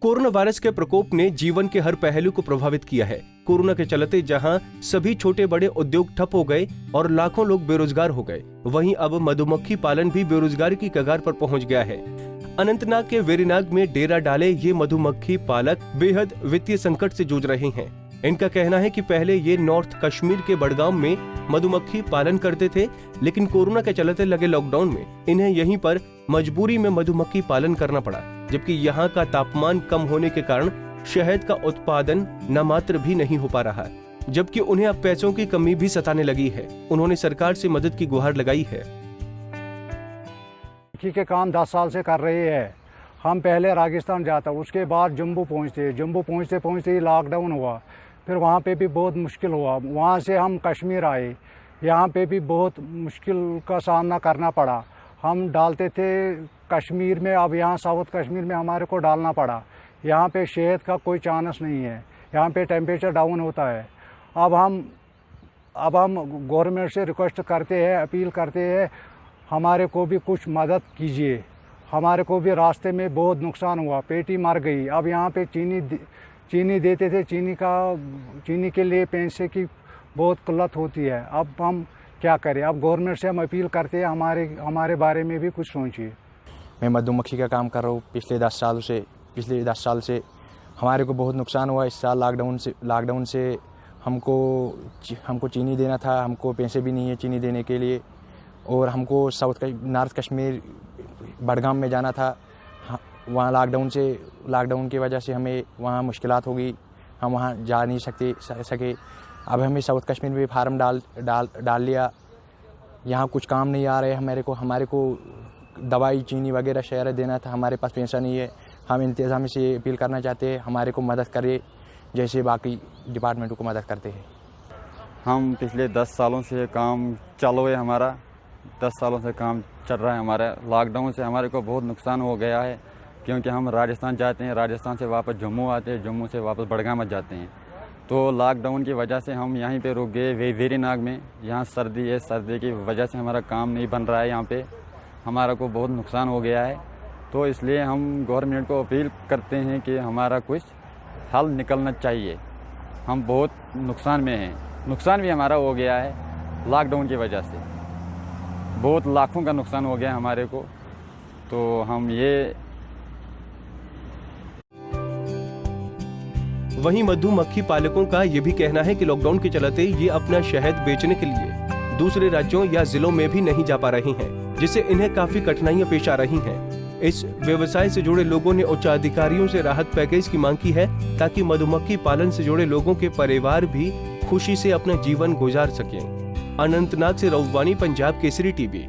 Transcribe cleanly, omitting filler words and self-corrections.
Corona virus के प्रकोप ने जीवन के हर पहलू को प्रभावित किया है। कोरोना के चलते जहां सभी छोटे बड़े उद्योग ठप हो गए और लाखों लोग बेरोजगार हो गए, वहीं अब मधुमक्खी पालन भी बेरोजगारी की कगार पर पहुंच गया है। अनंतनाग के वेरीनाग में डेरा डाले ये मधुमक्खी पालक बेहद वित्तीय संकट से जूझ रहे हैं। इनका कहना है कि पहले ये नॉर्थ कश्मीर के बड़गाम में मधुमक्खी पालन करते थे, लेकिन कोरोना के चलते लगे लॉकडाउन में इन्हें यहीं पर मजबूरी में मधुमक्खी पालन करना पड़ा, जबकि यहाँ का तापमान कम होने के कारण शहद का उत्पादन न मात्र भी नहीं हो पा रहा, जबकि उन्हें अब पैसों की कमी भी सताने लगी है। उन्होंने सरकार से मदद की गुहार लगाई है। के काम 10 साल से कर रहे हैं। हम पहले राजस्थान जाता, उसके बाद जम्मू पहुंचते ही लॉकडाउन हुआ, फिर वहाँ पे भी बहुत मुश्किल हुआ। वहाँ से हम कश्मीर आए, यहाँ पे भी बहुत मुश्किल का सामना करना पड़ा। हम डालते थे कश्मीर में, अब यहाँ साउथ कश्मीर में हमारे को डालना पड़ा। यहाँ पे शहद का कोई चांस नहीं है, यहाँ पे टेम्परेचर डाउन होता है। अब हम गवर्नमेंट से रिक्वेस्ट करते हैं, अपील करते हैं, हमारे को भी कुछ मदद कीजिए। हमारे को भी रास्ते में बहुत नुकसान हुआ, पेटी मर गई। अब यहाँ पे चीनी देते थे, चीनी के लिए पैसे की बहुत किल्लत होती है। अब हम क्या करें? अब गवर्नमेंट से हम अपील करते हैं, हमारे बारे में भी कुछ सोचिए। मैं मधुमक्खी का काम कर रहा हूँ पिछले 10 साल से हमारे को बहुत नुकसान हुआ। इस साल लॉकडाउन से हमको चीनी देना था, हमको पैसे भी नहीं है चीनी देने के लिए, और हमको नॉर्थ कश्मीर बड़गाम में जाना था। वहाँ लॉकडाउन की वजह से हमें वहाँ मुश्किलात हो गई, हम वहाँ जा नहीं सके। अब हमें साउथ कश्मीर में फार्म डाल लिया। यहाँ कुछ काम नहीं आ रहे हमारे को दवाई चीनी वगैरह शहर देना था, हमारे पास पैसा नहीं है। हम इंतज़ाम से अपील करना चाहते हैं, हमारे को मदद करे जैसे बाकी डिपार्टमेंटों को मदद करते हैं। हम पिछले 10 सालों से काम चालू है, हमारा 10 सालों से काम चल रहा है हमारा। लॉकडाउन से हमारे को बहुत नुकसान हो गया है, क्योंकि हम राजस्थान जाते हैं, राजस्थान से वापस जम्मू आते हैं, जम्मू से वापस बड़गाम जाते हैं। तो लॉकडाउन की वजह से हम यहीं पे रुक गए वेरीनाग में। यहाँ सर्दी है, सर्दी की वजह से हमारा काम नहीं बन रहा है, यहाँ पे हमारा को बहुत नुकसान हो गया है। तो इसलिए हम गवर्नमेंट को अपील करते हैं कि हमारा कुछ हल निकलना चाहिए। हम बहुत नुकसान में हैं, नुकसान भी हमारा हो गया है लॉकडाउन की वजह से, बहुत लाखों का नुकसान हो गया हमारे को। तो हम ये वहीं मधुमक्खी पालकों का ये भी कहना है कि लॉकडाउन के चलते ये अपना शहद बेचने के लिए दूसरे राज्यों या जिलों में भी नहीं जा पा रही हैं, जिससे इन्हें काफी कठिनाइयां पेश आ रही हैं। इस व्यवसाय से जुड़े लोगों ने उच्च अधिकारियों से राहत पैकेज की मांग की है, ताकि मधुमक्खी पालन से जुड़े लोगों के परिवार भी खुशी से अपना जीवन गुजार सकें। अनंतनाग से रऊफ वानी, पंजाब केसरी टीवी।